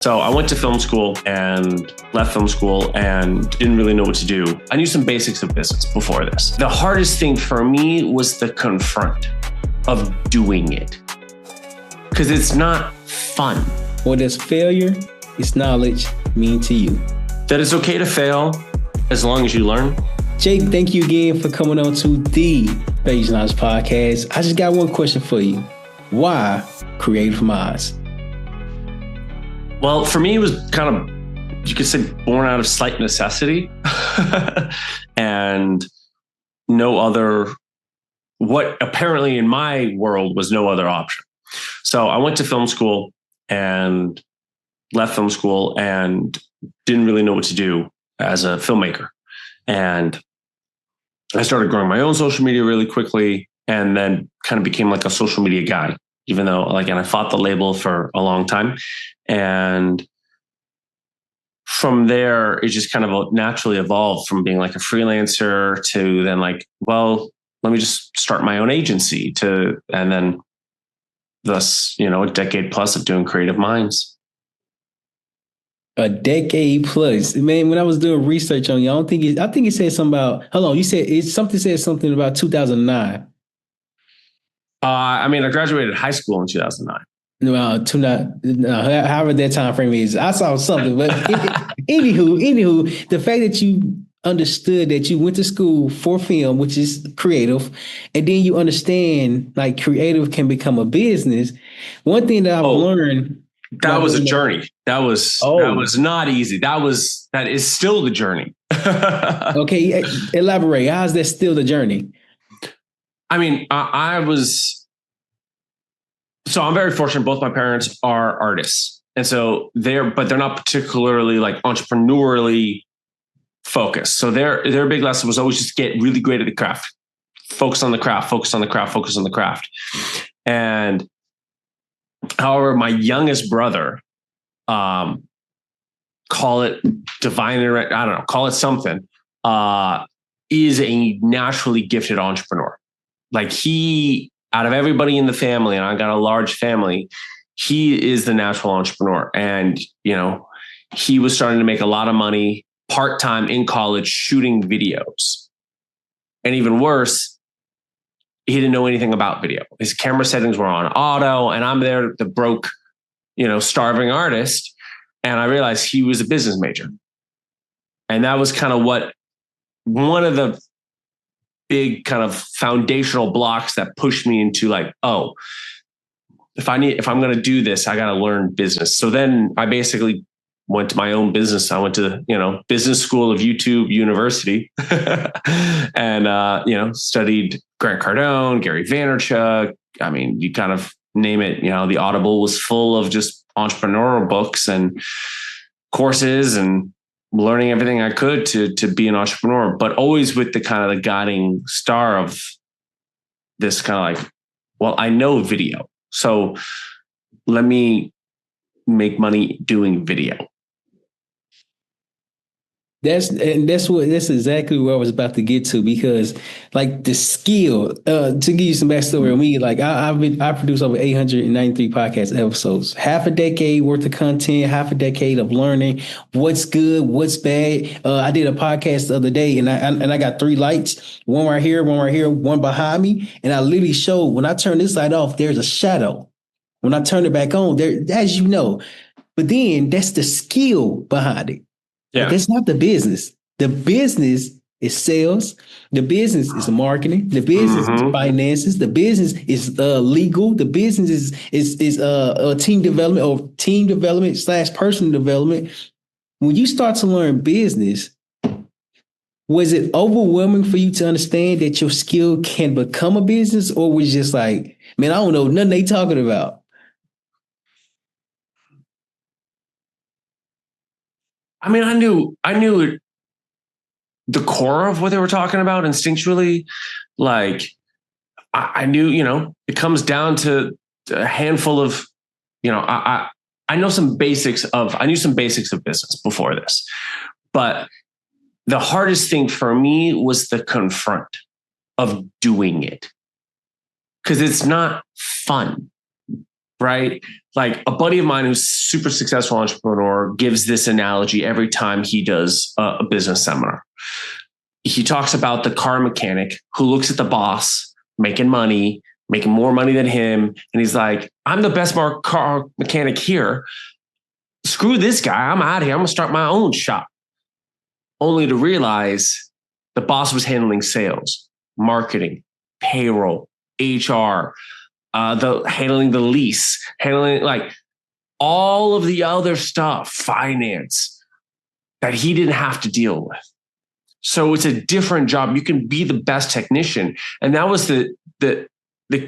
So I went to film school and left film school and didn't really know what to do. I knew some basics of business before this. The hardest thing for me was the confront of doing it, because it's not fun. What does failure is knowledge mean to you? That it's okay to fail as long as you learn. Jake, thank you again for coming on to the Page Knowledge Podcast. I just got one question for you. Why Creative Minds? Well, for me, it was kind of, you could say, born out of slight necessity and no other, what apparently in my world was no other option. So I went to film school and left film school and didn't really know what to do as a filmmaker. And I started growing my own social media really quickly and then kind of became like a social media guy, even though and I fought the label for a long time. And from there, it just kind of naturally evolved from being like a freelancer to then like, well, let me just start my own agency and then thus, a decade plus of doing Creative Minds. A decade plus, man. When I was doing research on you, I think it said something about. Hold on, you said said something about 2009. I graduated high school in 2009. However that time frame is, I saw something. But anywho, the fact that you understood that you went to school for film, which is creative, and then you understand like creative can become a business. One thing that I've learned. That was a journey. That was not easy. That is still the journey. Okay, elaborate. How's that still the journey? So I'm very fortunate. Both my parents are artists. And so they're not particularly like entrepreneurially focused. So their big lesson was always just get really great at the craft, focus on the craft, focus on the craft, focus on the craft. And however, my youngest brother, call it divine, I don't know, call it something, is a naturally gifted entrepreneur. Like out of everybody in the family, and I got a large family, he is the natural entrepreneur. And, he was starting to make a lot of money part-time in college shooting videos. And even worse, he didn't know anything about video. His camera settings were on auto, and I'm there, the broke, starving artist. And I realized he was a business major. And that was kind of one of the big kind of foundational blocks that pushed me into like, oh, if I'm going to do this, I got to learn business. So then I basically went to my own business. I went to, business school of YouTube University and, studied Grant Cardone, Gary Vaynerchuk. You kind of name it, the Audible was full of just entrepreneurial books and courses and learning everything I could to be an entrepreneur, but always with the kind of the guiding star of this kind of like, well, I know video, so let me make money doing video. That's exactly where I was about to get to, because like the skill, to give you some backstory on me, like I produced over 893 podcast episodes, half a decade worth of content, half a decade of learning what's good, what's bad. I did a podcast the other day and I got 3 lights, one right here, one behind me. And I literally showed when I turn this light off, there's a shadow. When I turn it back on, there, as you know, but then that's the skill behind it. Yeah. That's not the business. The business is sales. The business is marketing. The business is finances. The business is legal. The business is team development or team development / personal development. When you start to learn business, was it overwhelming for you to understand that your skill can become a business, or was it just like, man, I don't know nothing they talking about? I knew the core of what they were talking about instinctually. Like I knew, it comes down to a handful of, I knew some basics of business before this, but the hardest thing for me was the confront of doing it, because it's not fun. right? Like a buddy of mine who's super successful entrepreneur gives this analogy every time he does a business seminar. He talks about the car mechanic who looks at the boss making money, making more money than him. And he's like, I'm the best car mechanic here. Screw this guy. I'm out of here. I'm going to start my own shop. Only to realize the boss was handling sales, marketing, payroll, HR, handling the lease, handling like all of the other stuff, finance that he didn't have to deal with. So it's a different job. You can be the best technician. And that was the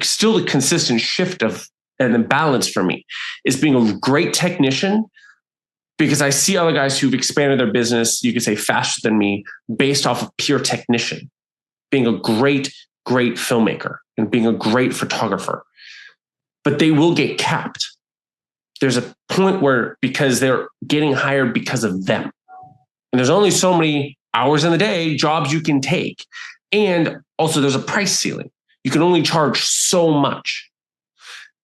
still the consistent shift of and the balance for me is being a great technician, because I see other guys who've expanded their business, you could say faster than me, based off of pure technician, being a great filmmaker and being a great photographer. But they will get capped. There's a point where, because they're getting hired because of them. And there's only so many hours in the day, jobs you can take. And also there's a price ceiling. You can only charge so much.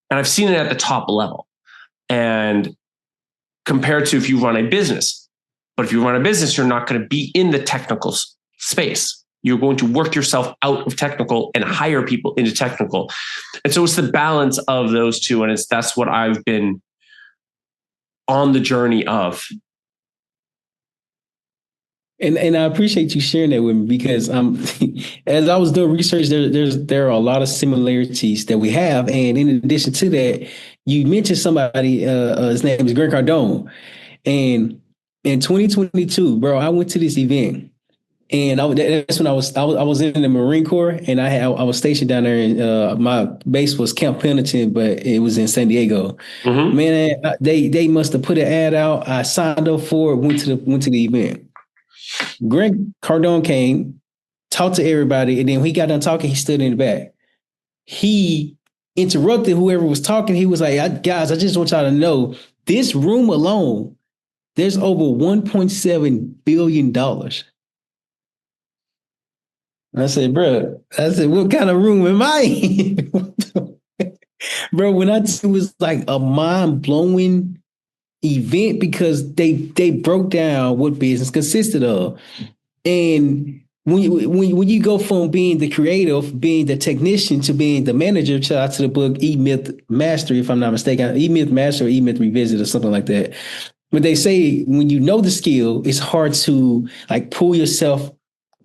And I've seen it at the top level. And compared to if you run a business. But if you run a business, you're not going to be in the technical space. You're going to work yourself out of technical and hire people into technical. And so it's the balance of those two. And that's what I've been on the journey of. And I appreciate you sharing that with me, because as I was doing research, there are a lot of similarities that we have. And in addition to that, you mentioned somebody, his name is Grant Cardone. And in 2022, bro, I went to this event, and that's when I was in the Marine Corps, and I was stationed down there, and my base was Camp Pendleton, but it was in San Diego. Mm-hmm. Man, they must have put an ad out. I signed up for it, went to the event. Greg Cardone came, talked to everybody, and then when he got done talking, he stood in the back. He interrupted whoever was talking. He was like, guys, I just want y'all to know, this room alone, there's over $1.7 billion. I said, bro, what kind of room am I in? Bro, when it was like a mind-blowing event, because they broke down what business consisted of. And when you go from being the creative, being the technician, to being the manager, shout out to the book E-Myth Mastery, if I'm not mistaken, E-Myth Master or E-Myth Revisit or something like that. But they say when you know the skill, it's hard to like pull yourself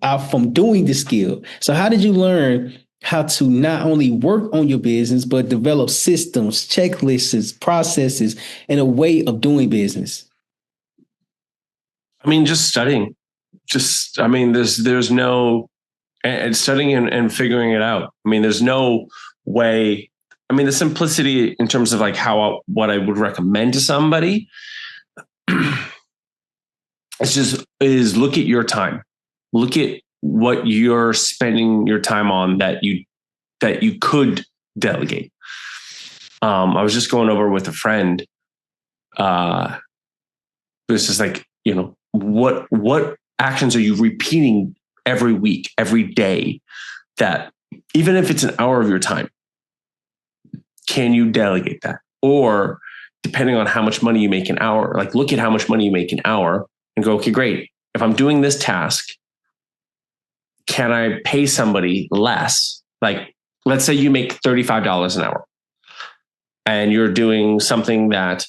out from doing the skill. So how did you learn how to not only work on your business, but develop systems, checklists, processes, and a way of doing business? I mean, just studying. There's no, and studying and figuring it out. I mean, there's no way. I mean, the simplicity in terms of like what I would recommend to somebody is look at your time. Look at what you're spending your time on that you could delegate. I was just going over with a friend. It was just like, what actions are you repeating every week, every day, that even if it's an hour of your time, can you delegate that? Or depending on how much money you make an hour, like look at how much money you make an hour and go, okay, great. If I'm doing this task, can I pay somebody less? Like, let's say you make $35 an hour and you're doing something that,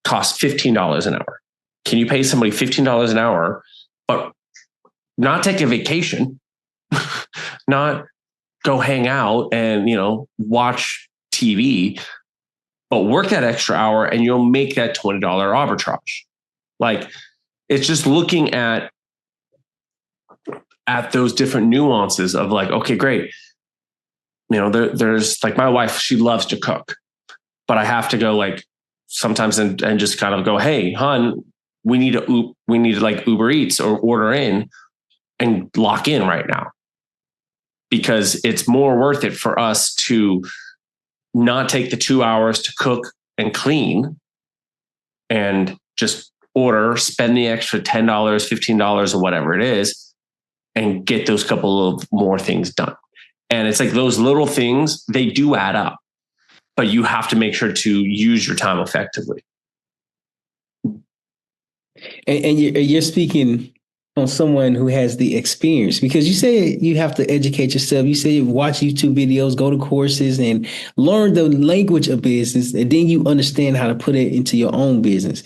costs $15 an hour. Can you pay somebody $15 an hour, but not take a vacation, not go hang out and, watch TV, but work that extra hour and you'll make that $20 arbitrage. Like, it's just looking at those different nuances of like, okay, great. There's like my wife, she loves to cook, but I have to go like sometimes and just kind of go, hey, hon, we need to like Uber Eats or order in and lock in right now, because it's more worth it for us to not take the 2 hours to cook and clean and just order, spend the extra $10, $15 or whatever it is, and get those couple of more things done. And it's like those little things, they do add up. but you have to make sure to use your time effectively. And you're speaking on someone who has the experience, because you say you have to educate yourself. You say watch YouTube videos, go to courses, and learn the language of business, and then you understand how to put it into your own business.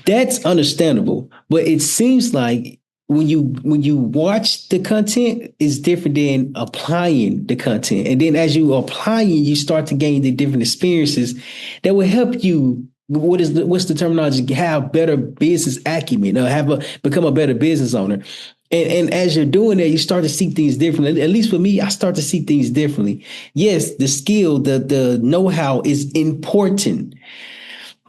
That's understandable, but it seems like when you watch the content, it's different than applying the content. And then as you apply it, you start to gain the different experiences that will help you. What's the terminology? Have better business acumen, or become a better business owner. And as you're doing that, you start to see things differently. At least for me, I start to see things differently. Yes, the skill, the know-how is important.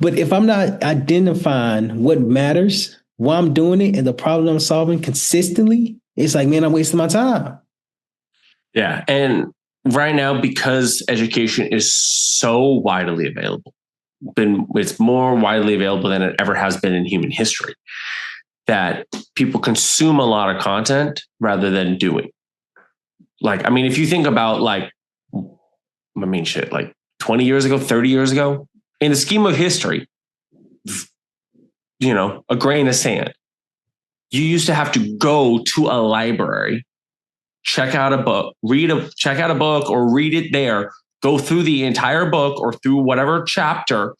But if I'm not identifying what matters, why I'm doing it, and the problem I'm solving consistently, it's like, man, I'm wasting my time. Yeah. And right now, because education is so widely available, it's more widely available than it ever has been in human history, that people consume a lot of content rather than doing. Like, I mean, if you think about like 20 years ago, 30 years ago, in the scheme of history, a grain of sand. You used to have to go to a library, check out a book, check out a book or read it there, go through the entire book or through whatever chapter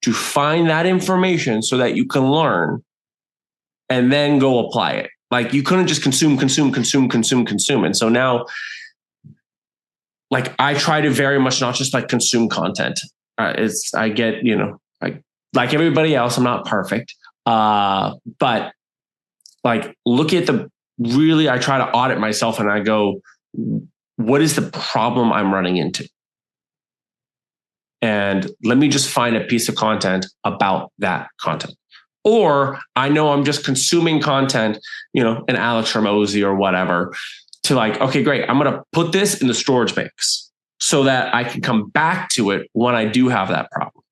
to find that information so that you can learn and then go apply it. Like, you couldn't just consume. And so now, like, I try to very much not just like consume content. I get, like everybody else, I'm not perfect. But like, look at I try to audit myself and I go, what is the problem I'm running into? And let me just find a piece of content about that content. Or I know I'm just consuming content, an Alex Ramosi or whatever, to like, okay, great. I'm going to put this in the storage banks so that I can come back to it when I do have that problem.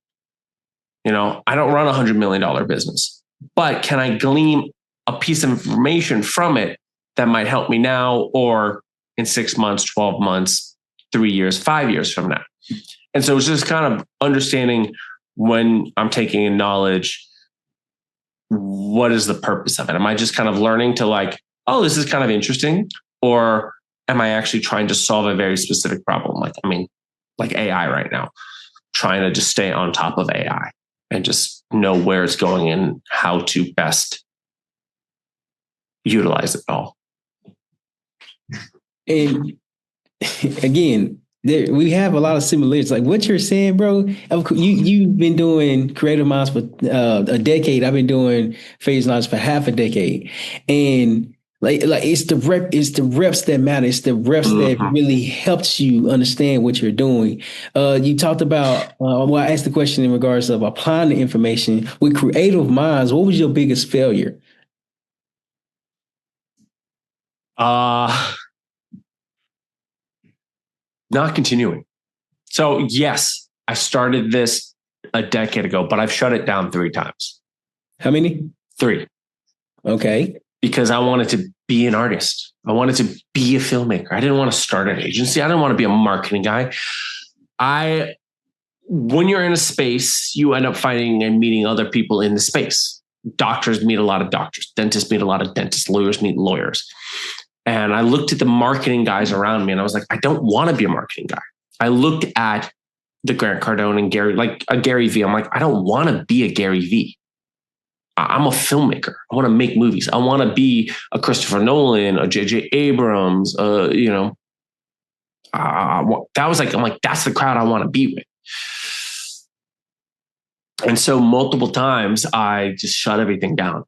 I don't run $100 million business, but can I glean a piece of information from it that might help me now or in 6 months, 12 months, 3 years, 5 years from now? And so it's just kind of understanding, when I'm taking in knowledge, what is the purpose of it? Am I just kind of learning to like, oh, this is kind of interesting? Or am I actually trying to solve a very specific problem? Like AI right now, trying to just stay on top of AI and just know where it's going and how to best utilize it all. And again, we have a lot of similarities. Like what you're saying, bro. You've been doing Creative Minds for a decade. I've been doing Phase Knowledge for half a decade, and like it's the reps that matter. It's the reps that really helps you understand what you're doing. You talked about I asked the question in regards of applying the information with Creative Minds. What was your biggest failure? Not continuing. So yes, I started this a decade ago, but I've shut it down 3 times. How many? 3. Okay. Because I wanted to be an artist. I wanted to be a filmmaker. I didn't want to start an agency. I didn't want to be a marketing guy. When you're in a space, you end up finding and meeting other people in the space. Doctors meet a lot of doctors. Dentists meet a lot of dentists. Lawyers meet lawyers. And I looked at the marketing guys around me and I was like, I don't want to be a marketing guy. I looked at the Grant Cardone and Gary V. I'm like, I don't want to be a Gary V. I'm a filmmaker. I want to make movies. I want to be a Christopher Nolan, a J.J. Abrams, that was like, I'm like, that's the crowd I want to be with. And so multiple times I just shut everything down.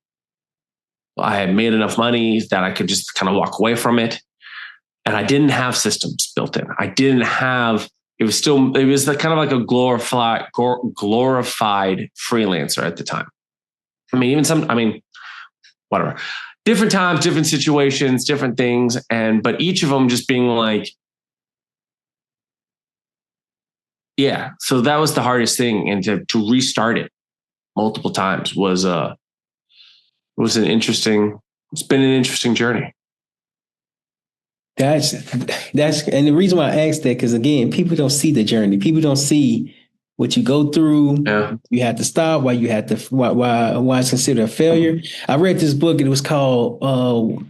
I had made enough money that I could just kind of walk away from it. And I didn't have systems built in. I didn't have, it was kind of like a glorified freelancer at the time. Whatever. Different times, different situations, different things. But each of them just being like, yeah. So that was the hardest thing. And to restart it multiple times was it's been an interesting journey. And the reason why I asked that, because again, people don't see the journey. People don't see what you go through, Yeah. you had to stop, why it's considered a failure. I read this book and it was called,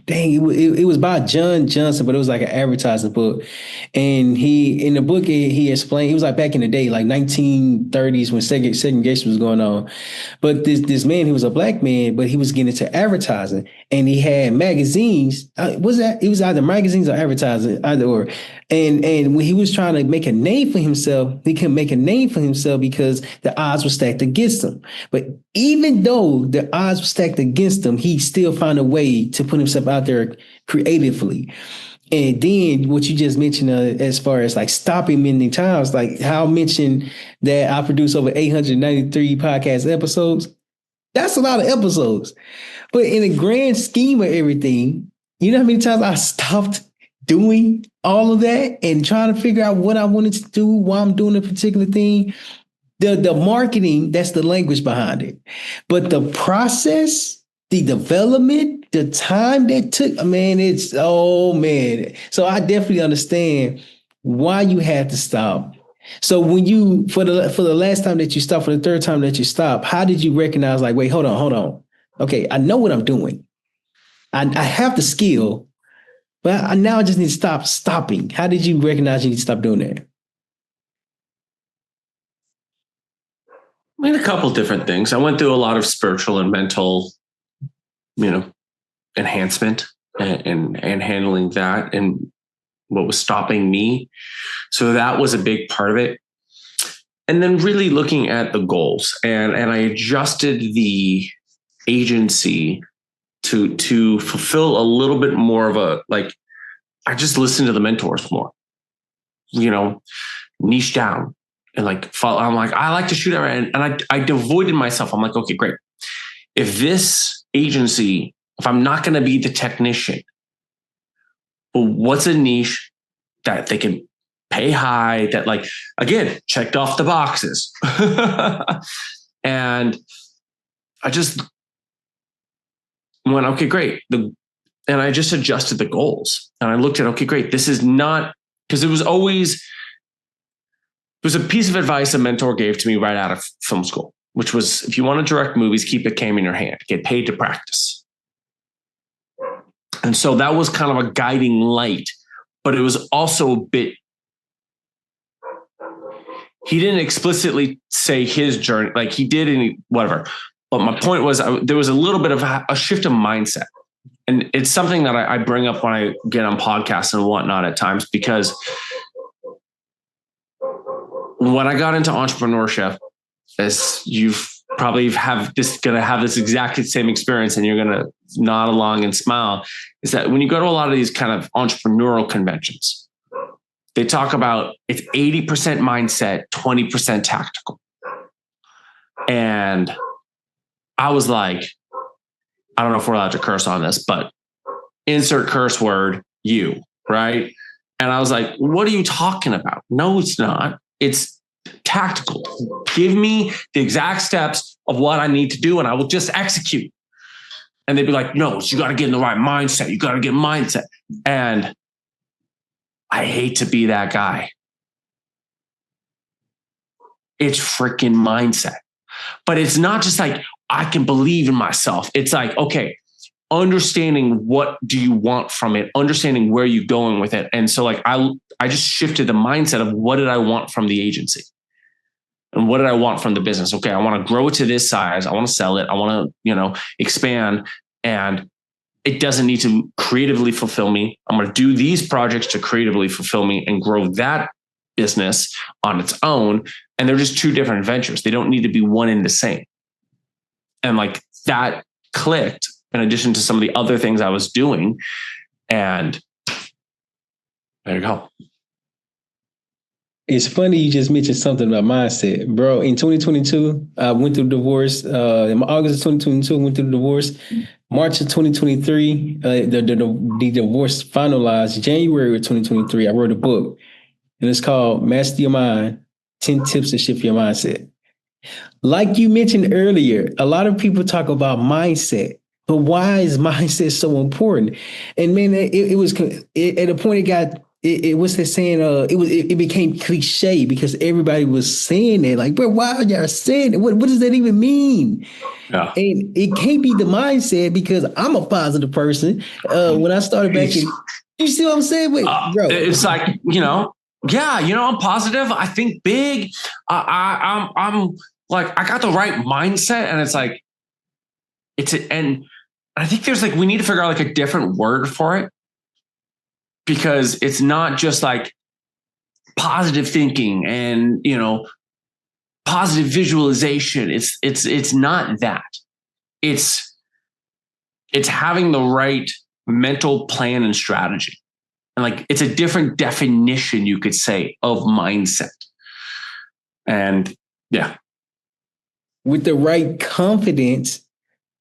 it was by John Johnson, but it was like an advertising book. And in the book, he explained, he was like back in the day, like 1930s when segregation was going on. But this man, he was a black man, but he was getting into advertising, and he had magazines. It was either magazines or advertising, either or. And when he was trying to make a name for himself, he couldn't make a name for himself because the odds were stacked against him. But even though the odds were stacked against him, he still found a way to put himself out there creatively. And then what you just mentioned, as far as like stopping many times, like how I mentioned that I produced over 893 podcast episodes. That's a lot of episodes. But in the grand scheme of everything, you know how many times I stopped doing all of that and trying to figure out what I wanted to do, why I'm doing a particular thing? The marketing, that's the language behind it. But the process, the development, the time that took, man, So I definitely understand why you had to stop. So when you, for the last time that you stopped, for the third time that you stopped, how did you recognize, like, wait, hold on. Okay, I know what I'm doing. I have the skill, but now I just need to stop stopping. How did you recognize you need to stop doing that? I mean, a couple different things. I went through a lot of spiritual and mental, enhancement and handling that and what was stopping me. So that was a big part of it. And then really looking at the goals, and I adjusted the agency to fulfill a little bit more of a, like, I just listened to the mentors more, niche down and like follow. I'm like, I like to shoot at it. And I devoided myself. I'm like, okay, great. If this agency, if I'm not going to be the technician, well, what's a niche that they can pay high, that, like, again, checked off the boxes. And I just went, okay, great. And I just adjusted the goals, and I looked at, okay, great. This is not, because it was a piece of advice a mentor gave to me right out of film school, which was, if you want to direct movies, keep a cam in your hand, get paid to practice. And so that was kind of a guiding light, but it was also a bit, he didn't explicitly say his journey, like he did in whatever. But my point was, there was a little bit of a shift of mindset. And it's something that I bring up when I get on podcasts and whatnot at times, because when I got into entrepreneurship, as you've probably going to have this exact same experience, and you're going to nod along and smile, is that when you go to a lot of these kind of entrepreneurial conventions, they talk about it's 80% mindset, 20% tactical. And I was like, I don't know if we're allowed to curse on this, but insert curse word, you, right? And I was like, what are you talking about? No, it's not. It's tactical. Give me the exact steps of what I need to do, and I will just execute. And they'd be like, no, you got to get in the right mindset. You got to get mindset. And I hate to be that guy. It's freaking mindset. But it's not just like, I can believe in myself. It's like, okay, understanding what do you want from it, understanding where you're going with it. And so like, I just shifted the mindset of what did I want from the agency and what did I want from the business? Okay, I want to grow it to this size. I want to sell it. I want to, expand, and it doesn't need to creatively fulfill me. I'm going to do these projects to creatively fulfill me and grow that business on its own. And they're just two different ventures. They don't need to be one and the same. And like that clicked in addition to some of the other things I was doing. And there you go. It's funny you just mentioned something about mindset, bro. In 2022, I went through divorce. In August of 2022, I went through the divorce. March of 2023, the divorce finalized. January of 2023, I wrote a book, and it's called Master Your Mind, 10 Tips to Shift Your Mindset. Like you mentioned earlier, a lot of people talk about mindset, but why is mindset so important? And man, it was at a point it was the saying, it became cliche because everybody was saying it. Like, bro, why are y'all saying it? What does that even mean? Yeah. And it can't be the mindset because I'm a positive person. When I started back in, you see what I'm saying? Wait, bro. It's like, yeah, I'm positive. I think big. I'm like, I got the right mindset, and it's like, and I think there's like, we need to figure out like a different word for it, because it's not just like positive thinking and, positive visualization. It's not that. It's having the right mental plan and strategy. And like, it's a different definition, you could say, of mindset. And yeah. With the right confidence,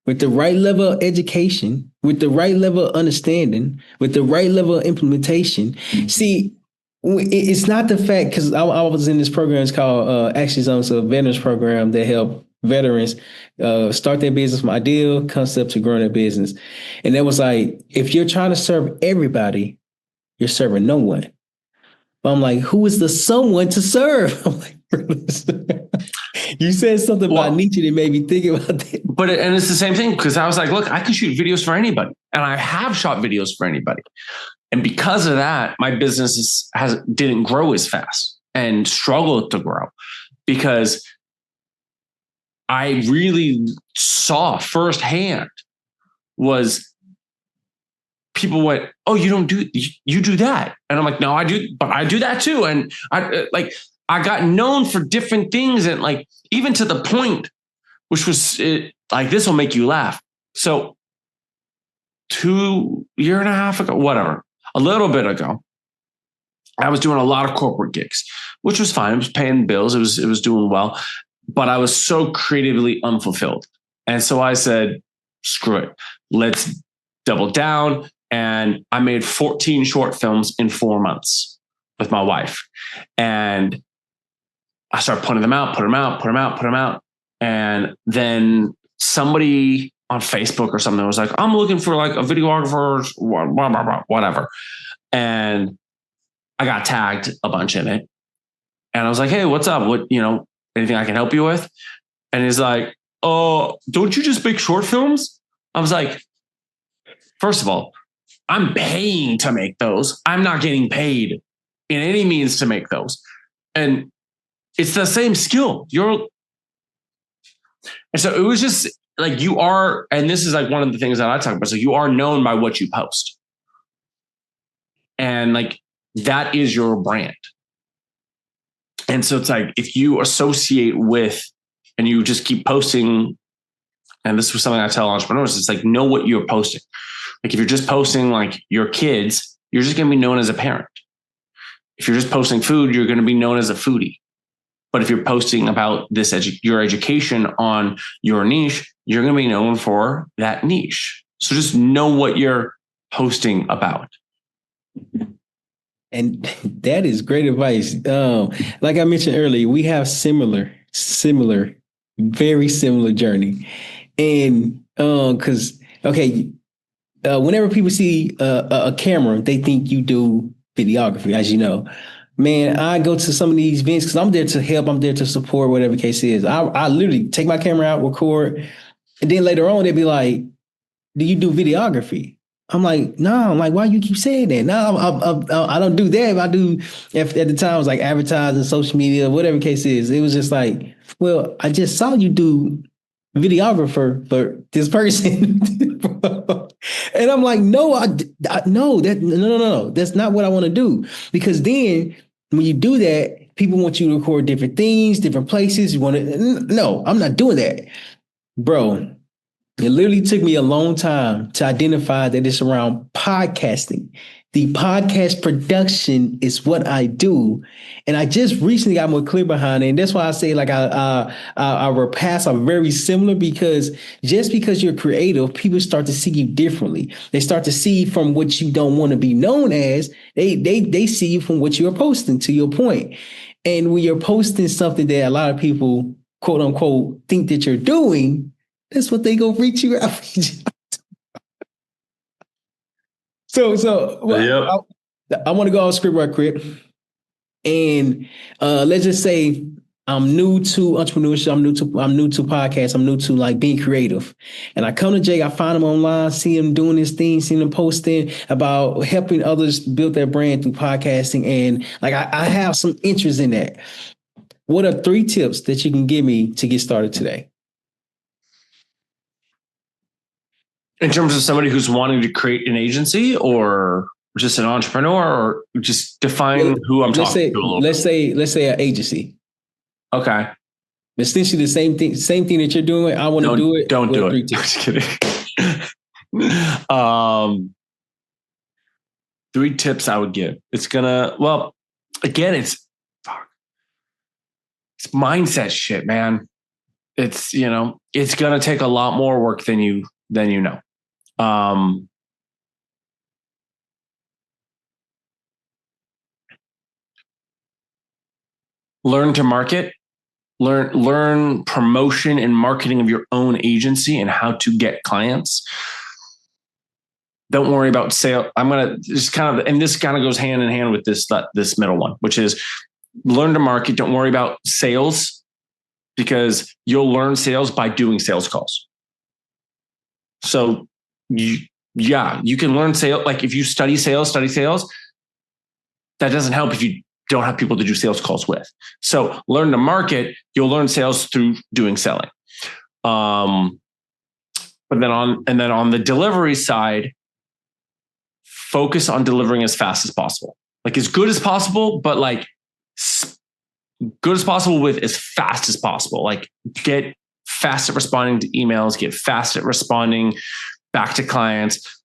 with the right level of education, with the right level of understanding, with the right level of implementation. See, it's not the fact, because I was in this program, it's called Action Zones, a veterans program that help veterans start their business from ideal concept to growing their business. And that was like, if you're trying to serve everybody, you're serving no one. But I'm like, who is the someone to serve? I'm like, you said something about Nietzsche that made me think about that. But and it's the same thing, because I was like, look, I can shoot videos for anybody, and I have shot videos for anybody. And because of that, my business didn't grow as fast and struggled to grow, because I really saw firsthand was people went, oh, you do that. And I'm like, no, I do, but I do that too. And I got known for different things. And like, even to the point, which was like, this will make you laugh. So 2.5 years ago, whatever, a little bit ago, I was doing a lot of corporate gigs, which was fine. It was paying bills. It was doing well, but I was so creatively unfulfilled. And so I said, screw it. Let's double down. And I made 14 short films in 4 months with my wife. And I started putting them out, put them out. And then somebody on Facebook or something was like, I'm looking for like a videographer, whatever. And I got tagged a bunch in it. And I was like, hey, what's up? Anything I can help you with? And he's like, oh, don't you just make short films? I was like, first of all, I'm paying to make those. I'm not getting paid in any means to make those. And it's the same skill. And so it was just like, you are, and this is like one of the things that I talk about. So you are known by what you post. And like, that is your brand. And so it's like, if you associate with, and you just keep posting, and this was something I tell entrepreneurs, it's like, know what you're posting. Like, if you're just posting like your kids, you're just going to be known as a parent. If you're just posting food, you're going to be known as a foodie. But if you're posting about your education on your niche, you're going to be known for that niche. So just know what you're posting about. And that is great advice. Like I mentioned earlier, we have very similar journey. And whenever people see a camera, they think you do videography, as you know. Man, I go to some of these events because I'm there to help. I'm there to support, whatever the case is. I literally take my camera out, record, and then later on they'd be like, do you do videography? I'm like, no. I'm like, why you keep saying that? No, I don't do that. I do, at the time, it was like advertising, social media, whatever the case is. It was just like, well, I just saw you do videographer for this person. And I'm like, no, no, that's not what I want to do. Because then when you do that, people want you to record different things, different places. No, I'm not doing that. Bro, it literally took me a long time to identify that it's around podcasting. The podcast production is what I do. And I just recently got more clear behind it. And that's why I say like our paths are very similar, because just because you're creative, people start to see you differently. They start to see from what you don't want to be known as. They see you from what you're posting, to your point. And when you're posting something that a lot of people, quote unquote, think that you're doing, that's what they go reach you out. So Yep. I want to go off script right quick. And let's just say I'm new to entrepreneurship. I'm new to podcasts. I'm new to like being creative. And I come to Jake, I find him online, see him doing this thing, see him posting about helping others build their brand through podcasting. And like I have some interest in that. What are 3 tips that you can give me to get started today? In terms of somebody who's wanting to create an agency, or just an entrepreneur, or just define who I'm talking to a little let's say an agency. Okay. Essentially the same thing that you're doing. I want to do it. Don't do it. Just kidding. 3 tips I would give. It's mindset shit, man. It's gonna take a lot more work than you know. Learn to market, learn promotion and marketing of your own agency and how to get clients. Don't worry about sale. I'm going to just and this kind of goes hand in hand with this middle one, which is learn to market. Don't worry about sales, because you'll learn sales by doing sales calls. So you can learn sales. Like if you study sales, that doesn't help if you don't have people to do sales calls with. So learn to market. You'll learn sales through doing selling. But then on the delivery side, focus on delivering as fast as possible, like as good as possible, but like good as possible with as fast as possible. Like get fast at responding to emails, get fast at responding back to clients.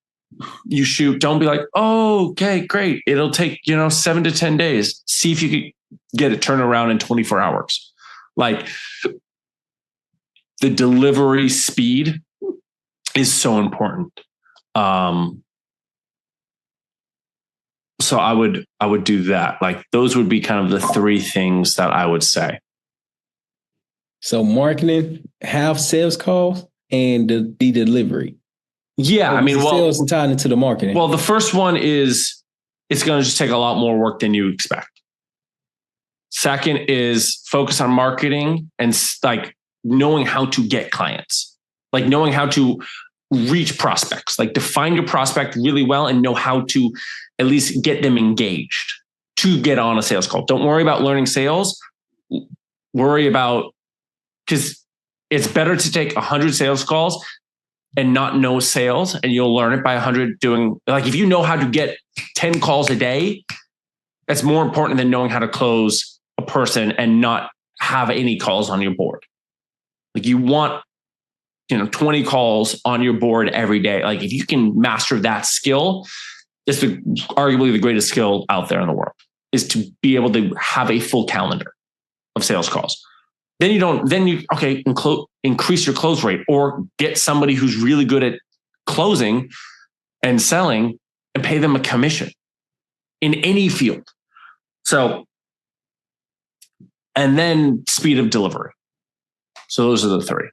You shoot, don't be like, oh, okay, great. It'll take, 7 to 10 days. See if you can get it turned around in 24 hours. Like the delivery speed is so important. So I would do that. Like those would be kind of the 3 things that I would say. So marketing, have sales calls, and the delivery. Yeah, sales and tied into the marketing. Well, the first one is it's going to just take a lot more work than you expect. Second is focus on marketing and like knowing how to get clients, like knowing how to reach prospects, like define your prospect really well and know how to at least get them engaged to get on a sales call. Don't worry about learning sales. Worry about, because it's better to take 100 sales calls and not know sales, and you'll learn it by 100 doing, like if you know how to get 10 calls a day, that's more important than knowing how to close a person and not have any calls on your board. Like you want, 20 calls on your board every day. Like if you can master that skill, it's arguably the greatest skill out there in the world, is to be able to have a full calendar of sales calls. Then you increase your close rate, or get somebody who's really good at closing and selling and pay them a commission in any field. So, and then speed of delivery. So those are the 3.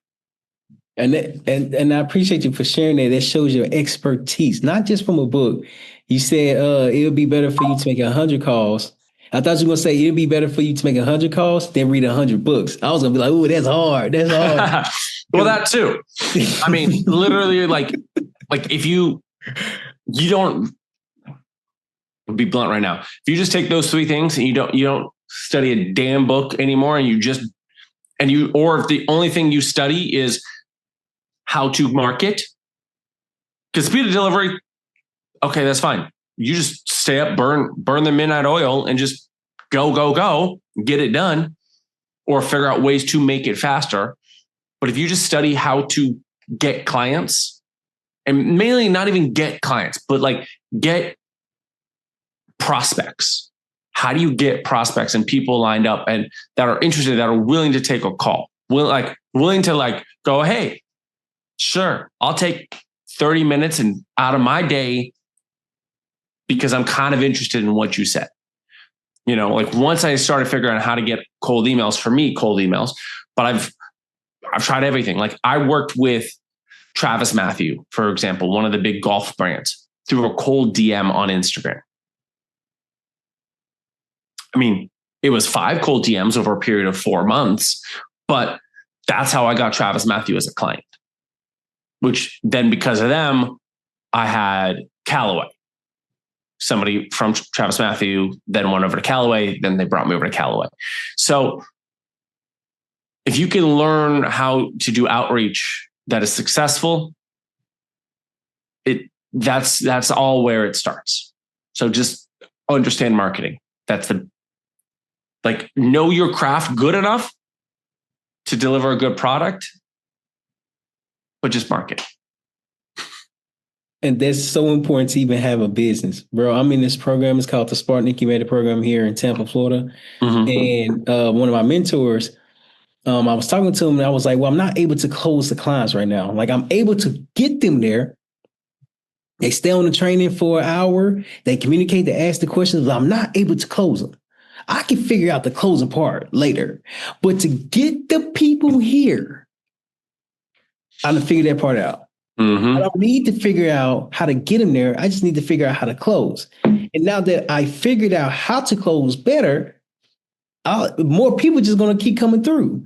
And I appreciate you for sharing that. That shows your expertise, not just from a book. You said it would be better for you to make 100 calls. I thought you were going to say it'd be better for you to make 100 calls than read 100 books. I was going to be like, "Ooh, that's hard. That's hard." Well, that too. I mean, literally, like if you don't, I'll be blunt right now. If you just take those 3 things and you don't study a damn book anymore, and or if the only thing you study is how to market, because speed of delivery, okay, that's fine. You just stay up, burn the midnight oil, and just go, get it done, or figure out ways to make it faster. But if you just study how to get clients, and mainly not even get clients, but like get prospects. How do you get prospects and people lined up and that are interested, that are willing to take a call, willing to go, hey, sure, I'll take 30 minutes and out of my day because I'm kind of interested in what you said. Once I started figuring out how to get cold emails, but I've tried everything. Like I worked with Travis Matthew, for example, one of the big golf brands, through a cold DM on Instagram. I mean, it was 5 cold DMs over a period of 4 months, but that's how I got Travis Matthew as a client, which then because of them, I had Callaway. Somebody from Travis Matthew then went over to Callaway. Then they brought me over to Callaway. So if you can learn how to do outreach that is successful, that's all where it starts. So just understand marketing. That's know your craft good enough to deliver a good product, but just market. And that's so important to even have a business, bro. I'm in this program. It's called the Spartan Incubator Program here in Tampa, Florida. Mm-hmm. And one of my mentors, I was talking to him and I was like, well, I'm not able to close the clients right now. Like I'm able to get them there. They stay on the training for an hour. They communicate, they ask the questions, but I'm not able to close them. I can figure out the closing part later. But to get the people here, I have to figure that part out. Mm-hmm. I don't need to figure out how to get them there. I just need to figure out how to close. And now that I figured out how to close better, more people just going to keep coming through.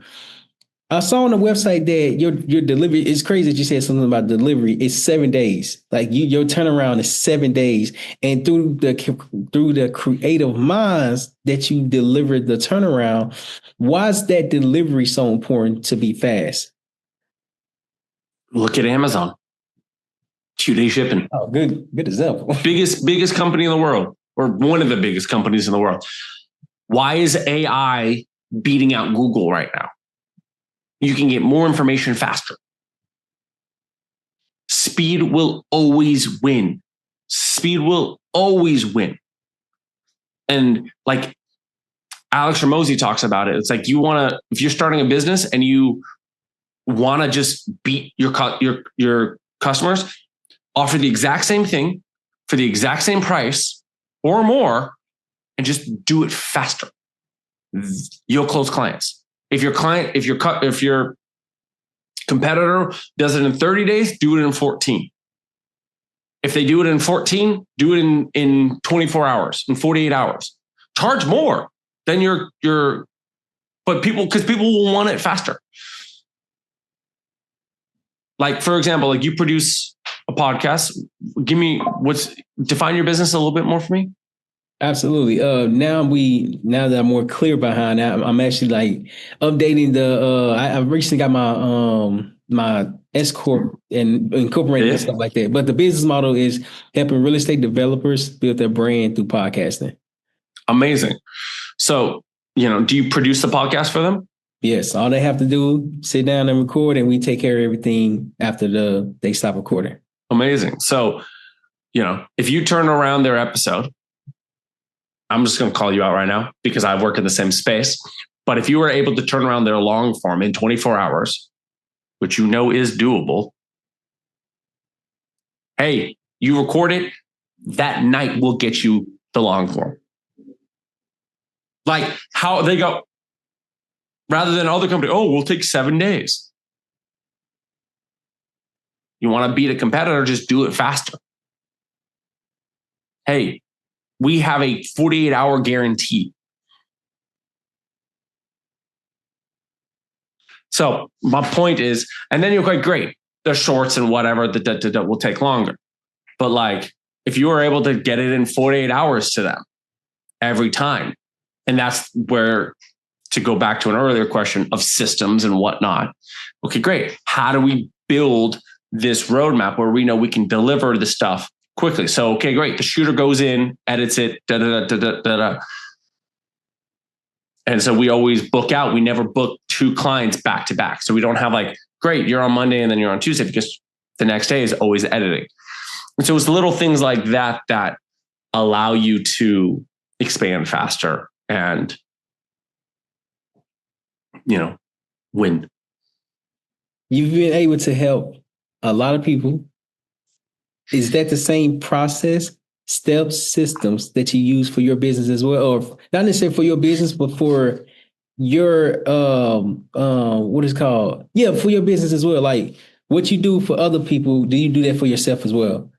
I saw on the website that your delivery, it's crazy that you said something about delivery. It's 7 days. Like your turnaround is 7 days. And through the creative minds that you delivered the turnaround, why is that delivery so important to be fast? Look at Amazon. 2-day shipping. Oh, good example. Biggest company in the world, or one of the biggest companies in the world. Why is AI beating out Google right now? You can get more information faster. Speed will always win. Speed will always win. And like Alex Ramosi talks about it, it's like if you're starting a business and you want to just beat your customers, offer the exact same thing for the exact same price or more, and just do it faster. You'll close clients. If your competitor does it in 30 days, do it in 14. If they do it in 14, do it in 24 hours, in 48 hours. Charge more than but because people will want it faster. Like, for example, like you produce a podcast. Define your business a little bit more for me. Absolutely. Now that I'm more clear behind that, I'm actually like updating I recently got my S Corp and incorporating and stuff like that. But the business model is helping real estate developers build their brand through podcasting. Amazing. So, do you produce the podcast for them? Yes. All they have to do, sit down and record, and we take care of everything after they stop recording. Amazing. So, if you turn around their episode, I'm just going to call you out right now because I work in the same space. But if you were able to turn around their long form in 24 hours, which is doable, hey, you record it, that night will get you the long form. Like how they go, rather than other companies, we'll take 7 days. You want to beat a competitor, just do it faster. Hey, we have a 48-hour guarantee. So my point is, and then you're quite great. The shorts and whatever that will take longer. But like, if you were able to get it in 48 hours to them every time, and that's where, to go back to an earlier question of systems and whatnot. Okay, great. How do we build this roadmap where we know we can deliver the stuff quickly? So, okay, great. The shooter goes in, edits it, And so we always book out. We never book 2 clients back to back. So we don't have like, great, you're on Monday and then you're on Tuesday, because the next day is always editing. And so it's little things like that allow you to expand faster and, win. You've been able to help a lot of people. Is that the same process, steps, systems that you use for your business as well? Or not necessarily for your business, but for your, what is it called? Yeah, for your business as well. Like what you do for other people, do you do that for yourself as well?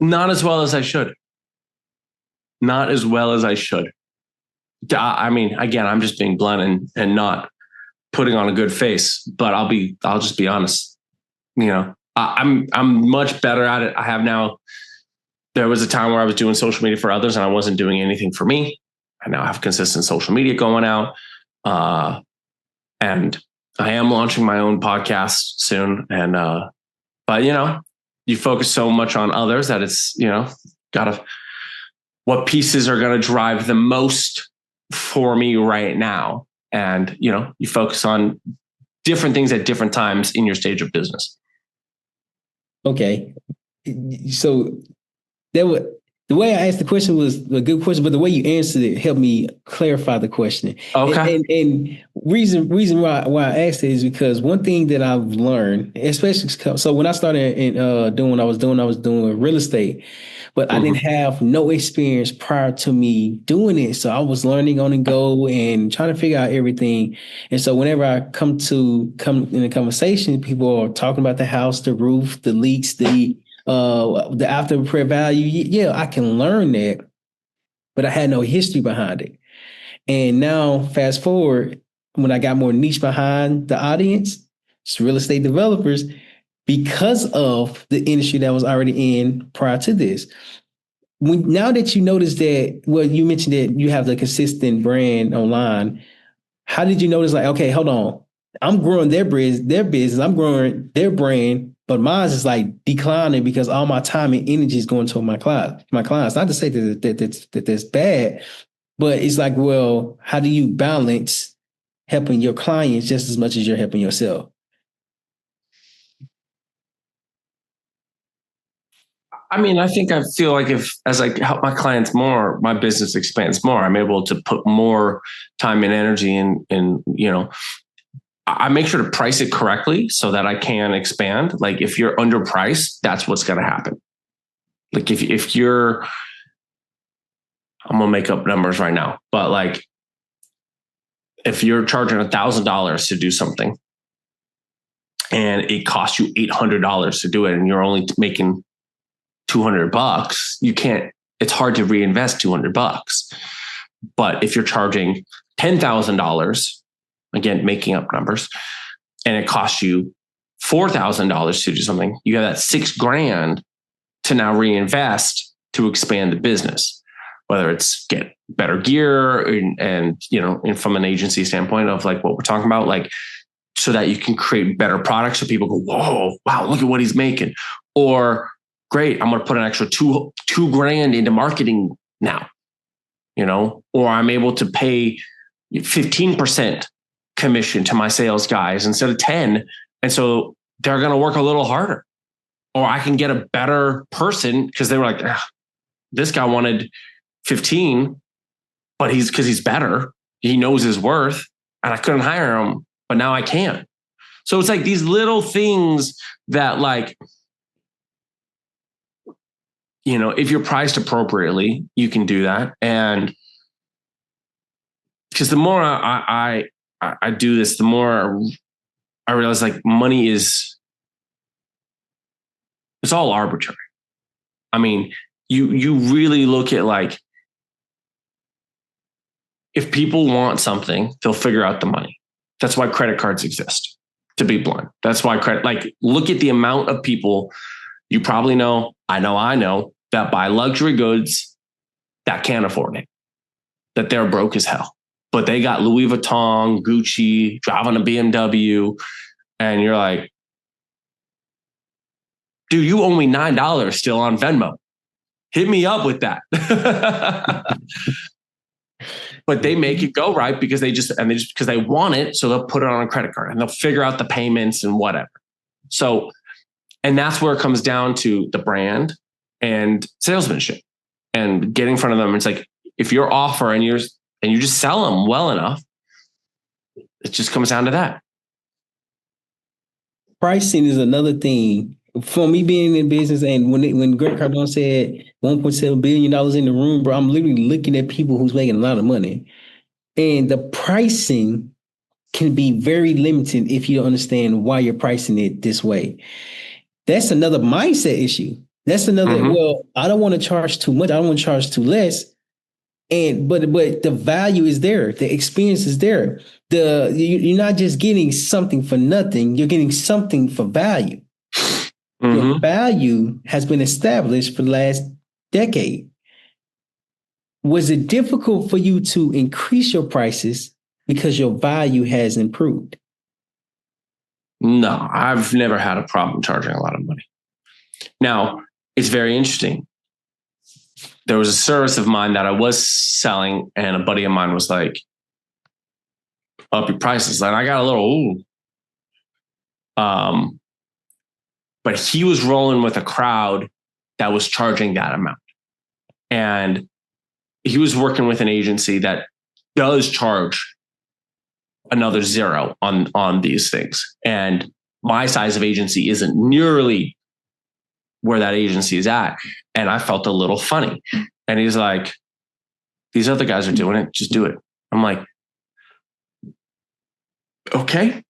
Not as well as I should. not as well as I should. I mean, again, I'm just being blunt and not putting on a good face, but I'll just be honest. I'm much better at it. I have now. There was a time where I was doing social media for others and I wasn't doing anything for me. I now have consistent social media going out. And I am launching my own podcast soon. And, but you focus so much on others that it's, what pieces are going to drive the most for me right now. And, you focus on different things at different times in your stage of business. Okay. So the way I asked the question was a good question, but the way you answered it helped me clarify the question. Okay. And reason why I asked it is because one thing that I've learned, especially so when I started doing what I was doing real estate, but I didn't have no experience prior to me doing it. So I was learning on the go and trying to figure out everything. And so whenever I come in a conversation, people are talking about the house, the roof, the leaks, the after repair value. Yeah, I can learn that, but I had no history behind it. And now fast forward, when I got more niche behind the audience, it's real estate developers, because of the industry that I was already in prior to this. Now that you notice that, well, you mentioned that you have the consistent brand online. How did you notice, like, okay, hold on, I'm growing their business, I'm growing their brand, but mine is like declining because all my time and energy is going to my clients. Not to say that that's bad, but it's like, well, how do you balance helping your clients just as much as you're helping yourself? I mean, I feel like as I help my clients more, my business expands more. I'm able to put more time and energy in, I make sure to price it correctly so that I can expand. Like if you're underpriced, that's what's going to happen. Like if you're, I'm going to make up numbers right now, but like if you're charging $1,000 to do something and it costs you $800 to do it and you're only making $200, you can't, it's hard to reinvest $200. But if you're charging $10,000, again, making up numbers, and it costs you $4,000 to do something, you have that $6,000 to now reinvest to expand the business, whether it's get better gear and from an agency standpoint of like what we're talking about, like so that you can create better products so people go, whoa, wow, look at what he's making. Or great, I'm going to put an extra $2,000 into marketing now, or I'm able to pay 15% commission to my sales guys instead of 10. And so they're going to work a little harder, or I can get a better person because they were like, this guy wanted 15, but because he's better, he knows his worth and I couldn't hire him, but now I can. So it's like these little things that like, if you're priced appropriately, you can do that. And because the more I do this, the more I realize like money it's all arbitrary. I mean, you really look at like, if people want something, they'll figure out the money. That's why credit cards exist, to be blunt. That's why look at the amount of people you probably know, I know that buy luxury goods that can't afford it, that they're broke as hell, but they got Louis Vuitton, Gucci, driving a BMW. And you're like, dude, you owe me $9 still on Venmo. Hit me up with that. But they make it go right because because they want it. So they'll put it on a credit card and they'll figure out the payments and whatever. So, and that's where it comes down to the brand and salesmanship and getting in front of them. It's like, if you're offer and you just sell them well enough, it just comes down to that. Pricing is another thing. For me being in business, and when Grant Cardone said $1.7 billion in the room, bro, I'm literally looking at people who's making a lot of money. And the pricing can be very limited if you don't understand why you're pricing it this way. That's another mindset issue. That's another, well, I don't want to charge too much. I don't want to charge too less. But the value is there, the experience is there. You're not just getting something for nothing, you're getting something for value. Your value has been established for the last decade. Was it difficult for you to increase your prices because your value has improved? No, I've never had a problem charging a lot of money. Now, it's very interesting. There was a service of mine that I was selling, and a buddy of mine was like, up your prices. And I got a little, ooh. But he was rolling with a crowd that was charging that amount. And he was working with an agency that does charge another zero on these things. And my size of agency isn't nearly where that agency is at. And I felt a little funny. And he's like, these other guys are doing it. Just do it. I'm like, okay.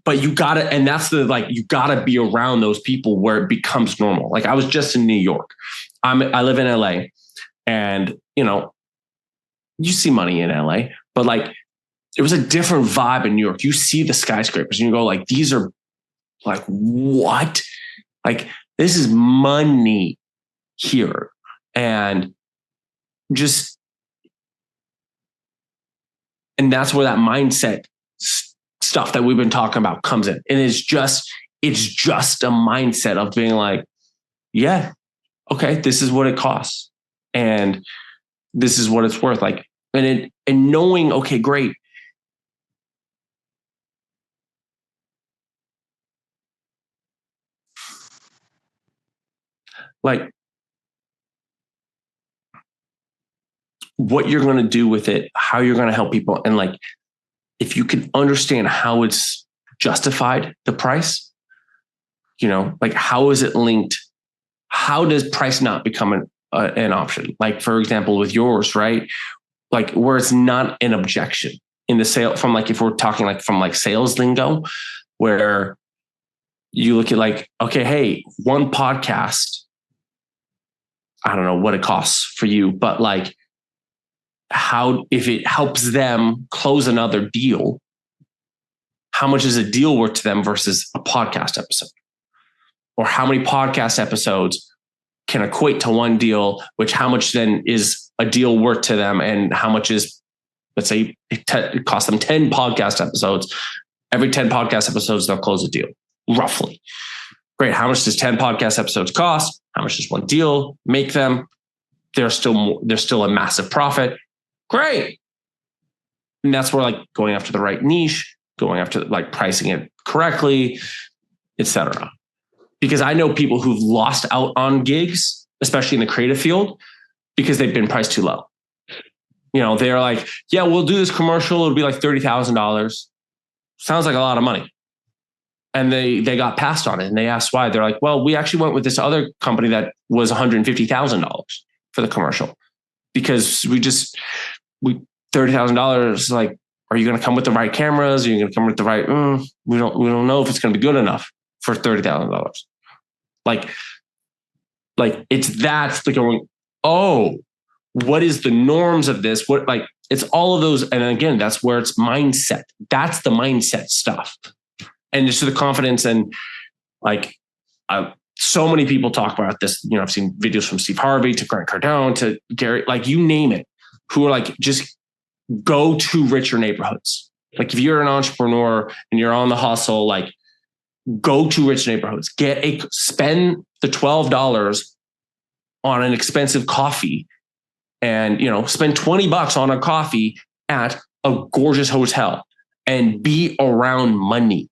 But you gotta, and that's you gotta be around those people where it becomes normal. Like I was just in New York. I live in LA, and you see money in LA, but it was a different vibe in New York. You see the skyscrapers and you go like, these are like, what? Like, this is money here. And that's where that mindset stuff that we've been talking about comes in. And it's just a mindset of being like, yeah, okay, this is what it costs. And this is what it's worth. Like, and knowing, okay, great. Like what you're going to do with it, how you're going to help people. And like, if you can understand how it's justified, the price, like how is it linked? How does price not become an option? Like, for example, with yours, right? Like where it's not an objection in the sale from if we're talking from sales lingo, where you look at okay, hey, one podcast, I don't know what it costs for you, but if it helps them close another deal, how much is a deal worth to them versus a podcast episode? Or how many podcast episodes can equate to one deal, which how much then is a deal worth to them, and how much is, let's say it costs them 10 podcast episodes. Every 10 podcast episodes, they'll close a deal, roughly. Great. How much does 10 podcast episodes cost? How much does one deal make them? There's still a massive profit. Great. And that's where going after the right niche, going after pricing it correctly, etc. Because I know people who've lost out on gigs, especially in the creative field, because they've been priced too low. They're like, yeah, we'll do this commercial. It'll be like $30,000. Sounds like a lot of money. And they got passed on it. And they asked why. They're like, well, we actually went with this other company that was $150,000 for the commercial, because $30,000. Are you going to come with the right cameras? Are you going to come with the right? We don't know if it's going to be good enough for $30,000. It's that going, oh, what is the norms of this? What it's all of those. And again, that's where it's mindset. That's the mindset stuff. And just the confidence and so many people talk about this. I've seen videos from Steve Harvey to Grant Cardone to Gary, you name it, who are just go to richer neighborhoods. If you're an entrepreneur and you're on the hustle, go to rich neighborhoods, spend the $12 on an expensive coffee, and, spend $20 on a coffee at a gorgeous hotel, and be around money.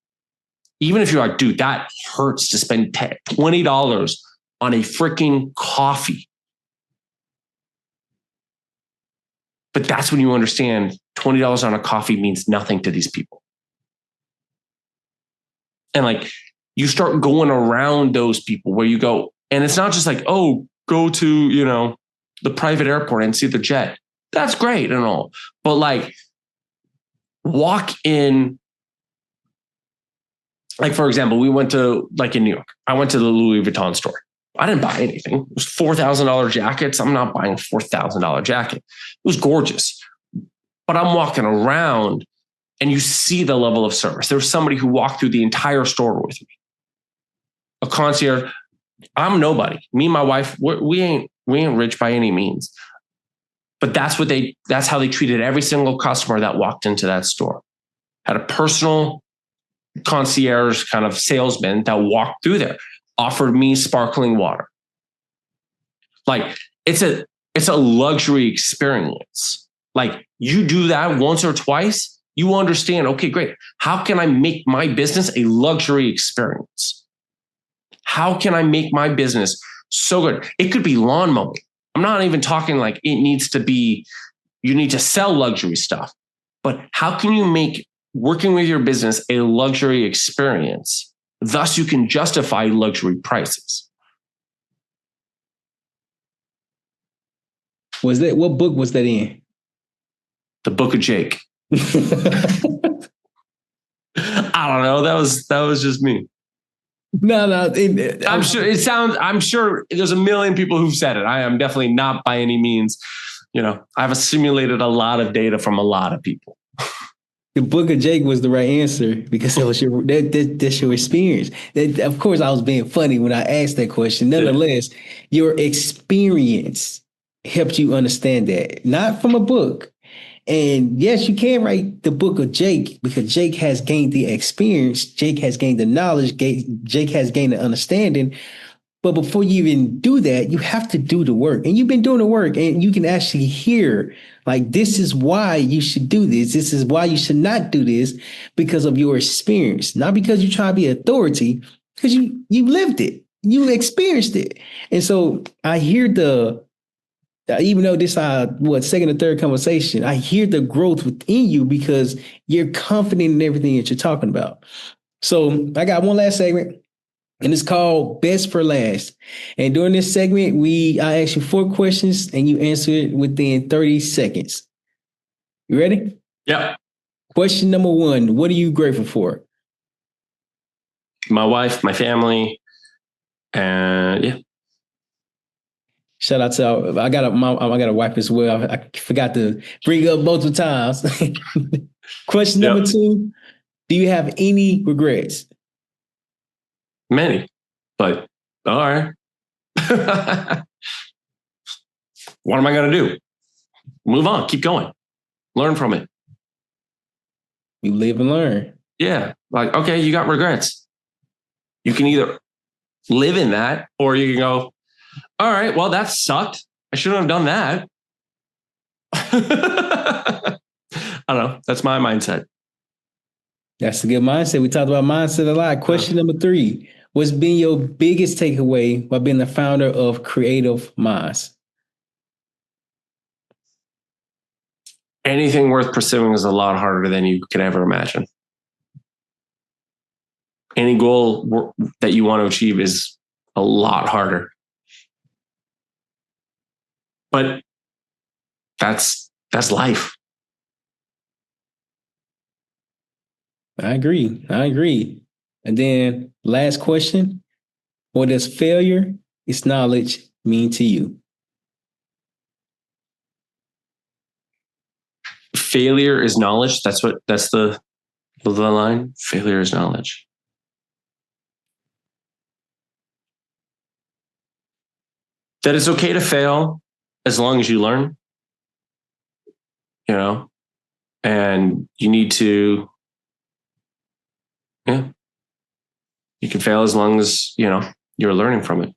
Even if you're like, dude, that hurts to spend $20 on a freaking coffee. But that's when you understand $20 on a coffee means nothing to these people. And you start going around those people where you go, and it's not just oh, go to, the private airport and see the jet. That's great and all. But walk in, for example, we went to in New York, I went to the Louis Vuitton store. I didn't buy anything. It was $4,000 jackets. I'm not buying a $4,000 jacket. It was gorgeous. But I'm walking around and you see the level of service. There was somebody who walked through the entire store with me. A concierge. I'm nobody. Me and my wife, we ain't rich by any means. But that's how they treated every single customer that walked into that store. Had a personal concierge kind of salesman that walked through there, offered me sparkling water. Like it's a luxury experience. Like you do that once or twice, you understand, okay, great. How can I make my business a luxury experience? How can I make my business so good? It could be lawn mowing. I'm not even talking like it needs to be, you need to sell luxury stuff, but how can you make working with your business a luxury experience? Thus, you can justify luxury prices. What book was that in? The Book of Jake. I don't know. That was just me. No. I'm sure there's a million people who've said it. I am definitely not by any means, I've assimilated a lot of data from a lot of people. The Book of Jake was the right answer because that's your experience. Of course, I was being funny when I asked that question. Nonetheless, your experience helped you understand that, not from a book. And yes, you can write the Book of Jake because Jake has gained the experience. Jake has gained the knowledge. Jake has gained the understanding. But before you even do that, you have to do the work. And you've been doing the work and you can actually hear like, this is why you should do this. This is why you should not do this because of your experience, not because you try to be authority, because you lived it. You experienced it. And so I hear even though this second or third conversation, I hear the growth within you because you're confident in everything that you're talking about. So I got one last segment, and it's called Best for Last. And during this segment, I ask you 4 questions, and you answer it within 30 seconds. You ready? Yeah. Question number 1: what are you grateful for? My wife, my family, and yeah. Shout out to I got a wife as well. I forgot to bring up multiple times. Question number 2: do you have any regrets? Many, but all right. What am I going to do? Move on, keep going, learn from it. You live and learn. Yeah, like okay, you got regrets. You can either live in that, or you can go, all right, well, that sucked. I shouldn't have done that. I don't know. That's my mindset. That's a good mindset. We talked about mindset a lot. Question number 3. What's been your biggest takeaway by being the founder of Creative Minds? Anything worth pursuing is a lot harder than you could ever imagine. Any goal that you want to achieve is a lot harder. But that's life. I agree. And then last question: what does failure is knowledge mean to you? Failure is knowledge. That's the line. Failure is knowledge. That it's okay to fail as long as you learn, and you need to, you can fail as long as, you're learning from it.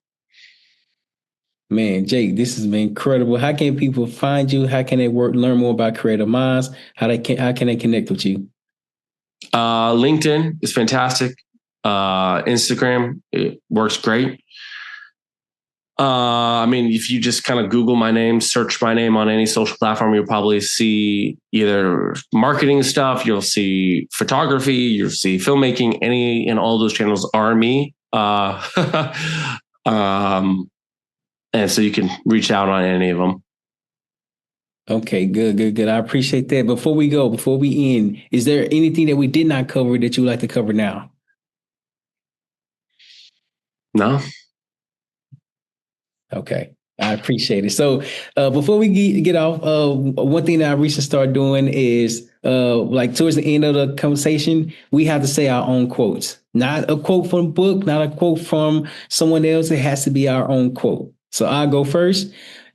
Man, Jake, this has been incredible. How can people find you? How can they learn more about Creative Minds? How can they connect with you? LinkedIn is fantastic. Instagram, it works great. If you just kind of Google my name, search my name on any social platform, you'll probably see either marketing stuff, you'll see photography, you'll see filmmaking, any and all those channels are me. And so you can reach out on any of them. Okay, good. I appreciate that. Before we end, is there anything that we did not cover that you would like to cover now? No. Okay. I appreciate it. So before we get off, one thing that I recently started doing is like towards the end of the conversation, we have to say our own quotes. Not a quote from a book, not a quote from someone else. It has to be our own quote. So I'll go first.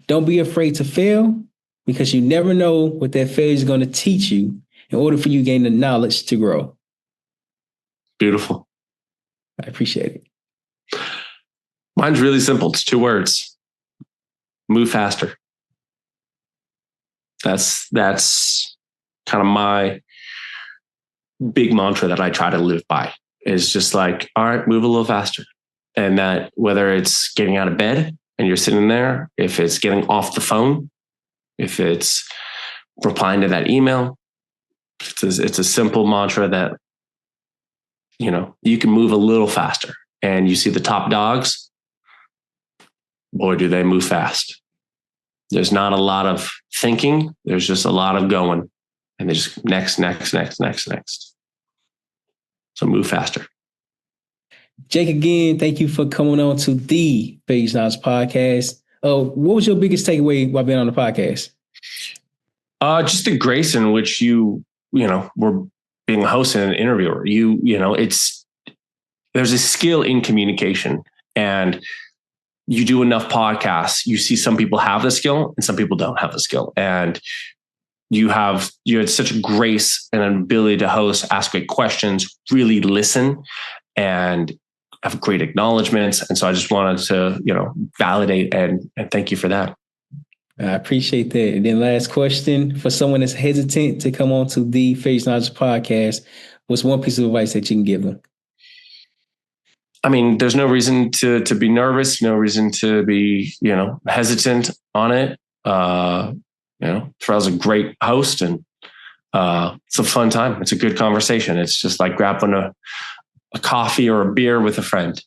Don't be afraid to fail because you never know what that failure is going to teach you in order for you to gain the knowledge to grow. Beautiful. I appreciate it. Mine's really simple. It's 2 words. Move faster. That's kind of my big mantra that I try to live by, is just like, all right, move a little faster. And that whether it's getting out of bed and you're sitting there, if it's getting off the phone, if it's replying to that email, it's a simple mantra that, you know, you can move a little faster. And you see the top dogs, boy, do they move fast. There's not a lot of thinking. There's just a lot of going. And they just next. So move faster. Jake, again, thank you for coming on to the Phase Knowledge Podcast. What was your biggest takeaway while being on the podcast? Just the grace in which you were being a host and an interviewer. There's a skill in communication, and you do enough podcasts, you see some people have the skill and some people don't have the skill. And you had such a grace and an ability to host, ask great questions, really listen, and have great acknowledgments. And so I just wanted to, validate and thank you for that. I appreciate that. And then last question, for someone that's hesitant to come on to the Phase Knowledge Podcast, what's one piece of advice that you can give them? I mean, there's no reason to be nervous, no reason to be, hesitant on it. Terrell's a great host, and it's a fun time. It's a good conversation. It's just like grabbing a coffee or a beer with a friend.